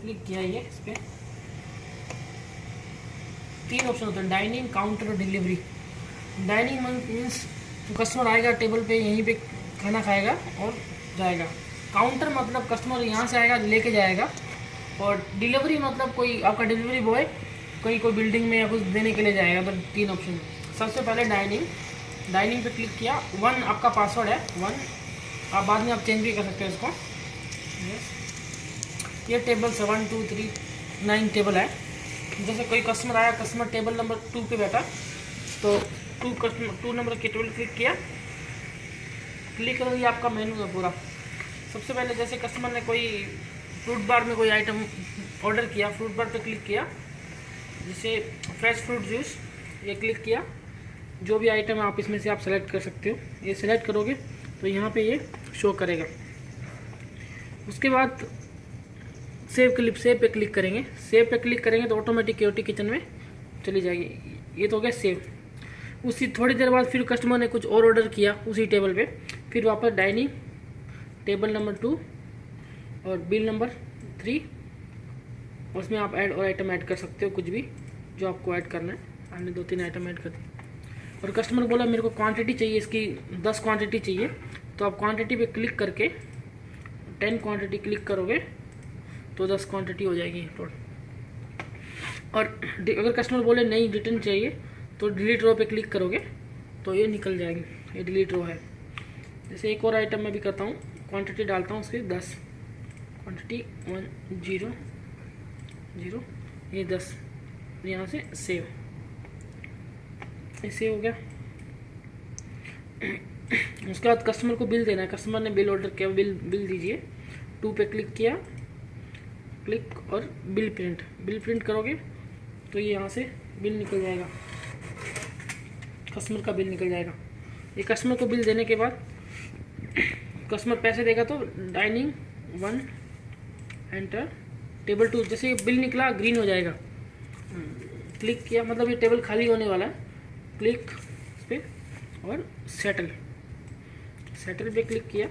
Click किया ये इस पर 3 ऑप्शन होते हैं, डाइनिंग, काउंटर और डिलीवरी। डाइनिंग मीन्स कस्टमर आएगा टेबल पे, यहीं पे खाना खाएगा और जाएगा। काउंटर मतलब कस्टमर यहाँ से आएगा लेके जाएगा। और डिलीवरी मतलब कोई आपका डिलीवरी बॉय कोई बिल्डिंग में या कुछ देने के लिए जाएगा। तो 3 ऑप्शन। सबसे पहले डाइनिंग पे क्लिक किया। 1 आपका पासवर्ड है, 1 आप बाद में आप चेंज भी कर सकते हो इसको। ये टेबल 7 2 3 9 टेबल है। जैसे कोई कस्टमर आया, कस्टमर टेबल नंबर 2 पे बैठा, तो 2 नंबर के टेबल क्लिक किया। क्लिक करो, ये आपका मेनू है पूरा। सबसे पहले जैसे कस्टमर ने कोई फ्रूट बार में कोई आइटम ऑर्डर किया, फ्रूट बार पे क्लिक किया, जैसे फ्रेश फ्रूट जूस, ये क्लिक किया। जो भी आइटम है आप इसमें से आप सेलेक्ट कर सकते हो। ये सेलेक्ट करोगे तो यहाँ पे ये शो करेगा। उसके बाद सेव पे क्लिक करेंगे। सेव पे क्लिक करेंगे तो ऑटोमेटिक केओटी किचन में चली जाएगी। ये तो हो गया सेव। उसी थोड़ी देर बाद फिर कस्टमर ने कुछ और ऑर्डर किया उसी टेबल पे, फिर वापस डाइनिंग, टेबल नंबर 2 और बिल नंबर 3, उसमें आप ऐड और आइटम ऐड कर सकते हो, कुछ भी जो आपको ऐड करना है। हमने 2-3 आइटम ऐड कर दी। और कस्टमर बोला मेरे को क्वांटिटी चाहिए, इसकी 10 क्वांटिटी चाहिए, तो आप क्वांटिटी पे क्लिक करके 10 क्वांटिटी क्लिक करोगे तो 10 क्वांटिटी हो जाएगी टोटल। और अगर कस्टमर बोले नहीं रिटर्न चाहिए तो डिलीट रो पे क्लिक करोगे तो ये निकल जाएगी। ये डिलीट रो है। जैसे एक और आइटम मैं भी करता हूँ, क्वांटिटी डालता हूँ उसकी 10 क्वांटिटी 1 0 0, ये 10, यहाँ से सेव, ये सेव हो गया। उसके बाद कस्टमर को बिल देना है। कस्टमर ने बिल ऑर्डर किया, बिल दीजिए। 2 पे क्लिक किया, क्लिक और बिल प्रिंट करोगे तो ये यहाँ से बिल निकल जाएगा, कस्टमर का बिल निकल जाएगा। ये कस्टमर को बिल देने के बाद कस्टमर पैसे देगा तो डाइनिंग 1 एंटर, टेबल 2, जैसे ये बिल निकला ग्रीन हो जाएगा। क्लिक किया मतलब ये टेबल खाली होने वाला है। क्लिक इस पर और सेटल पे क्लिक किया।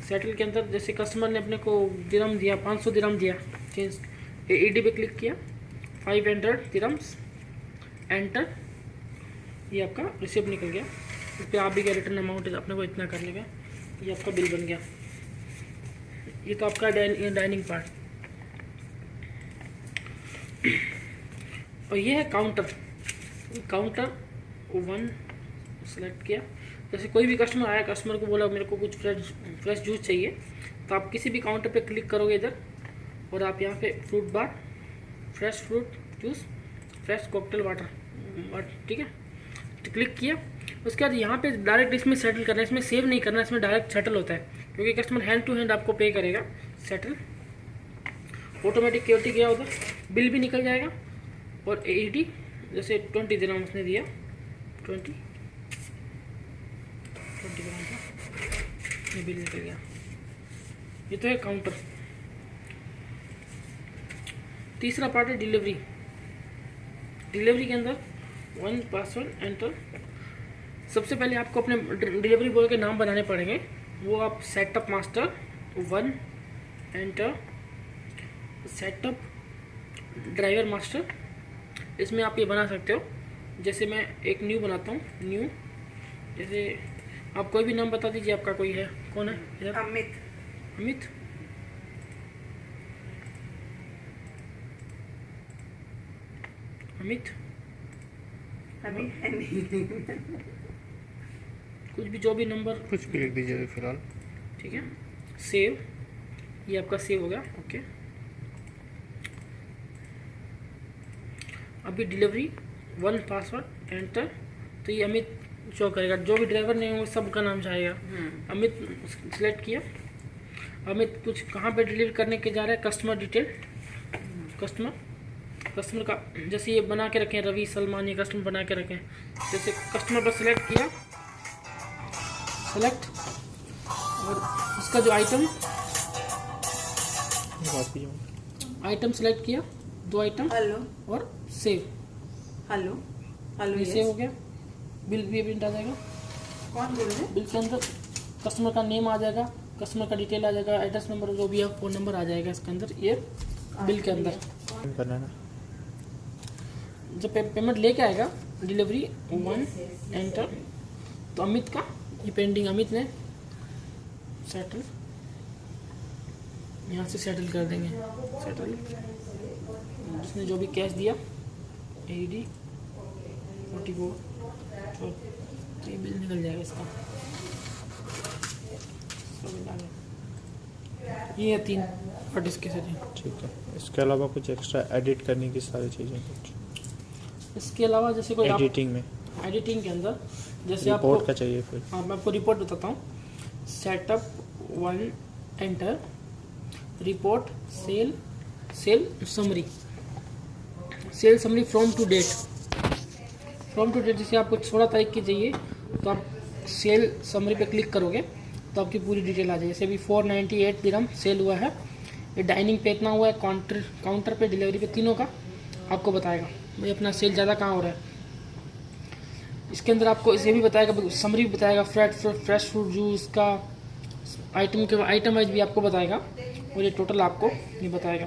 सेटल के अंदर जैसे कस्टमर ने अपने को दिरहम दिया, 500 दिरहम दिया, चेंज एडी पे क्लिक किया, 500 दिरहम्स, एंटर, ये आपका रिसिप्ट निकल गया। इस पर आप भी क्या रिटर्न अमाउंट है अपने को इतना करने का, ये आपका बिल बन गया। ये तो आपका डाइनिंग पार्ट। और ये है काउंटर 1 सेलेक्ट किया। जैसे कोई भी कस्टमर आया, कस्टमर को बोला मेरे को कुछ फ्रेश जूस चाहिए, तो आप किसी भी काउंटर पे क्लिक करोगे इधर, और आप यहाँ पे fruit bar, fresh fruit juice, fresh cocktail water, ठीक है, तो क्लिक किया। उसके बाद यहाँ पे डायरेक्ट इसमें सेटल करना है, इसमें सेव नहीं करना, इसमें डायरेक्ट सेटल होता है, क्योंकि कस्टमर हैंड टू हैंड आपको पे करेगा। सेटल, ऑटोमेटिक केओटी गया, उधर बिल भी निकल जाएगा। और एडी जैसे 20 दिरहम उसने दिया, 20 दिरहम का ये बिल निकल गया। ये तो है काउंटर। तीसरा पार्ट है डिलीवरी के अंदर 1 पासवर्ड एंटर। सबसे पहले आपको अपने डिलीवरी बॉय के नाम बनाने पड़ेंगे। वो आप setup master 1 enter, setup driver master, इसमें आप ये बना सकते हो। जैसे मैं एक न्यू बनाता हूँ, न्यू, जैसे आप कोई भी नाम बता दीजिए, आपका कोई है, कौन है इधर? अमित अभी है नहीं। कुछ भी, जो भी नंबर कुछ भी लिख दीजिए फिलहाल, ठीक है। सेव, ये आपका सेव हो गया, ओके। अभी डिलीवरी 1 पासवर्ड एंटर, तो ये अमित शो करेगा। जो भी ड्राइवर नहीं होंगे सबका नाम चाहेगा। अमित सिलेक्ट किया। अमित कुछ कहाँ पे डिलीवर करने के जा रहा है, कस्टमर डिटेल, कस्टमर का जैसे ये बना के रखें, रवि सलमान, ये कस्टमर बना के रखें। जैसे कस्टमर पर सिलेक्ट किया, सेलेक्ट, और उसका जो आइटम सेलेक्ट किया, 2 आइटम, हेलो और सेव, हेलो ये सेव हो गया। बिल भी प्रिंट आ जाएगा। कौन बोल रहे? बिल के अंदर कस्टमर का नेम आ जाएगा, कस्टमर का डिटेल आ जाएगा, एड्रेस नंबर जो भी है, फ़ोन नंबर आ जाएगा इसके अंदर। ये बिल के अंदर करना है ना। जब पेमेंट लेके आएगा डिलीवरी 1 एंटर, तो अमित का ये पेंडिंग, अमित ने सेटल, यहाँ से सेटल कर देंगे, सेटल उसने जो भी कैश दिया AED 44 और ये बिल निकल जाएगा इसका, ये है 3 और इसके साथ। ठीक है, इसके अलावा कुछ एक्स्ट्रा एडिट करने की सारी चीज़ें कुछ इसके अलावा जैसे कोई एडिटिंग में, एडिटिंग के अंदर जैसे आपको रिपोर्ट का चाहिए फिर। हाँ, मैं आपको रिपोर्ट बताता हूँ। Setup 1 enter, report sale summary, sale summary from to date, जैसे आपको 16 तारीख की चाहिए तो आप सेल समरी पे क्लिक करोगे तो आपकी पूरी डिटेल आ जाएगी। जैसे अभी 498 दिरहम सेल हुआ है, ये डाइनिंग पे इतना हुआ है, काउंटर पे, डिलीवरी पे, तीनों का आपको बताएगा भाई अपना सेल ज़्यादा कहाँ हो रहा है। इसके अंदर आपको इसे भी बताएगा, समरी भी बताएगा, फ्रेश फ्रूट जूस का आइटम वाइज भी आपको बताएगा और ये टोटल आपको ये बताएगा।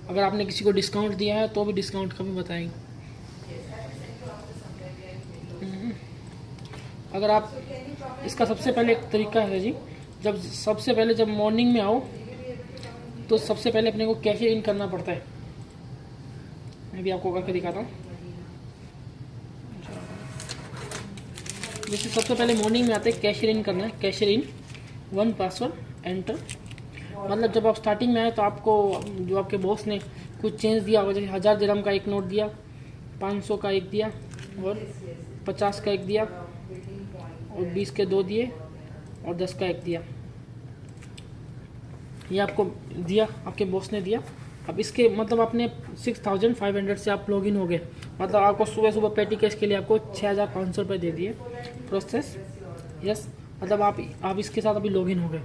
अगर आपने किसी को डिस्काउंट दिया है तो भी डिस्काउंट का भी बताएंगे। अगर आप इसका सबसे पहले एक तरीका है जी, सबसे पहले जब मॉर्निंग में आओ तो सबसे पहले अपने को कैश इन करना पड़ता है। मैं भी आपको करके दिखाता हूँ। जैसे सबसे पहले मॉर्निंग में आते हैं कैशियर इन करना है, कैशियर इन 1 पासवर्ड एंटर। मतलब जब आप स्टार्टिंग में आए तो आपको जो आपके बॉस ने कुछ चेंज दिया होगा, जैसे 1000 दिरहम का एक नोट दिया, 500 का एक दिया और 50 का एक दिया और 20 के 2 दिए और 10 का एक दिया, ये आपको दिया, आपके बॉस ने दिया। अब इसके मतलब आपने 6500 से आप लॉगिन हो गए, मतलब आपको सुबह सुबह पेटी कैश के लिए आपको 6500 रुपये दे दिए, प्रोसेस यस, मतलब आप इसके साथ अभी लॉगिन हो गए।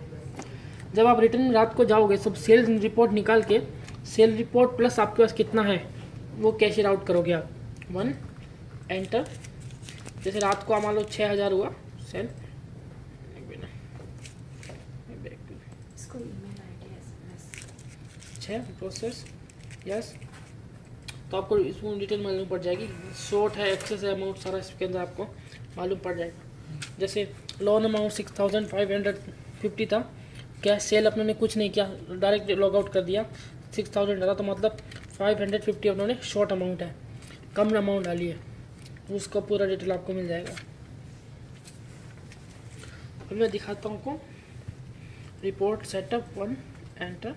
जब आप रिटर्न रात को जाओगे सब सेल रिपोर्ट निकाल के, सेल रिपोर्ट प्लस आपके पास कितना है वो कैशियर आउट करोगे आप। 1 एंटर, जैसे रात को मान लो 6000 हुआ सेल, इसको email ID SMS 6 process yes, तो आपको इसमें डिटेल मालूम पड़ जाएगी, शॉर्ट है, एक्सेस है, अमाउंट सारा इसके अंदर आपको मालूम पड़ जाएगा। जैसे लोन अमाउंट 6550 था, कैश सेल अपने ने कुछ नहीं किया, डायरेक्ट लॉग आउट कर दिया, 6000 डाला तो मतलब 550 उन्होंने शॉर्ट अमाउंट है, कम अमाउंट डाली है, उसका पूरा डिटेल आपको मिल जाएगा। अब मैं दिखाता हूँ आपको report setup 1 enter,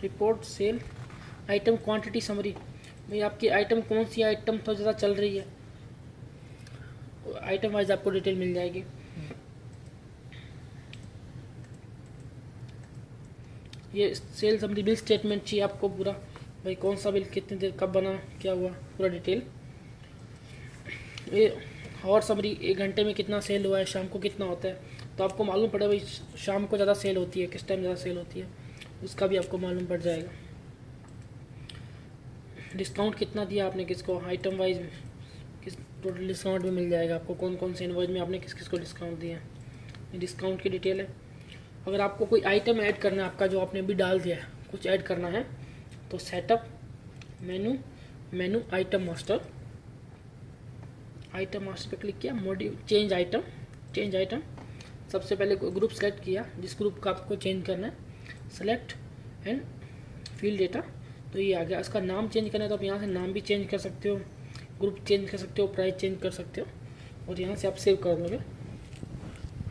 report sale item quantity summary, भाई आपकी आइटम कौन सी आइटम तो ज़्यादा चल रही है, आइटम वाइज आपको डिटेल मिल जाएगी। ये सेल समरी बिल स्टेटमेंट चाहिए आपको पूरा, भाई कौन सा बिल कितनी देर कब बना, क्या हुआ, पूरा डिटेल। ये और समरी 1 घंटे में कितना सेल हुआ है, शाम को कितना होता है, तो आपको मालूम पड़े भाई शाम को ज़्यादा सेल होती है, किस टाइम ज़्यादा सेल होती है, उसका भी आपको मालूम पड़ जाएगा। डिस्काउंट कितना दिया आपने किसको, आइटम वाइज किस टोटल डिस्काउंट भी मिल जाएगा आपको, कौन कौन से इनवॉइस में आपने किस किस को डिस्काउंट दिया है, ये डिस्काउंट की डिटेल है। अगर आपको कोई आइटम ऐड करना है आपका जो आपने अभी डाल दिया है, कुछ ऐड करना है तो सेटअप मेनू आइटम मास्टर पे क्लिक किया, चेंज आइटम, सबसे पहले ग्रुप सेलेक्ट किया, जिस ग्रुप का आपको चेंज करना है, सेलेक्ट एंड फील्ड डेटा, तो ये आ गया। इसका नाम चेंज करना है तो आप यहाँ से नाम भी चेंज कर सकते हो, ग्रुप चेंज कर सकते हो, प्राइस चेंज कर सकते हो और यहाँ से आप सेव कर दोगे,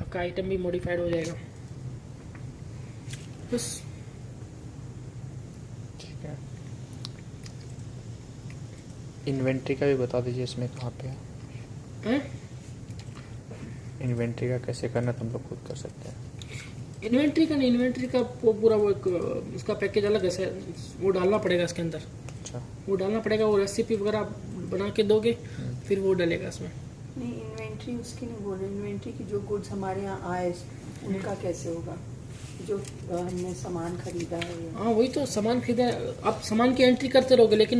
आपका आइटम भी मॉडिफाइड हो जाएगा। बस ठीक है, इन्वेंट्री का भी बता दीजिए इसमें कहाँ पे है, इन्वेंट्री का कैसे करना तो हम लोग खुद कर सकते हैं। इन्वेंट्री का नहीं, इन्वेंट्री का वो पूरा वो एक उसका पैकेज अलग है, वो डालना पड़ेगा इसके अंदर, अच्छा वो डालना पड़ेगा, वो रेसिपी वगैरह आप बना के दोगे फिर वो डलेगा इसमें। नहीं, इन्वेंट्री उसकी नहीं बोल रही, इन्वेंट्री की जो गुड्स हमारे यहाँ आए उनका कैसे होगा, जो हमने सामान खरीदा है। हाँ वही तो सामान खरीदा है, आप सामान की एंट्री करते रहोगे लेकिन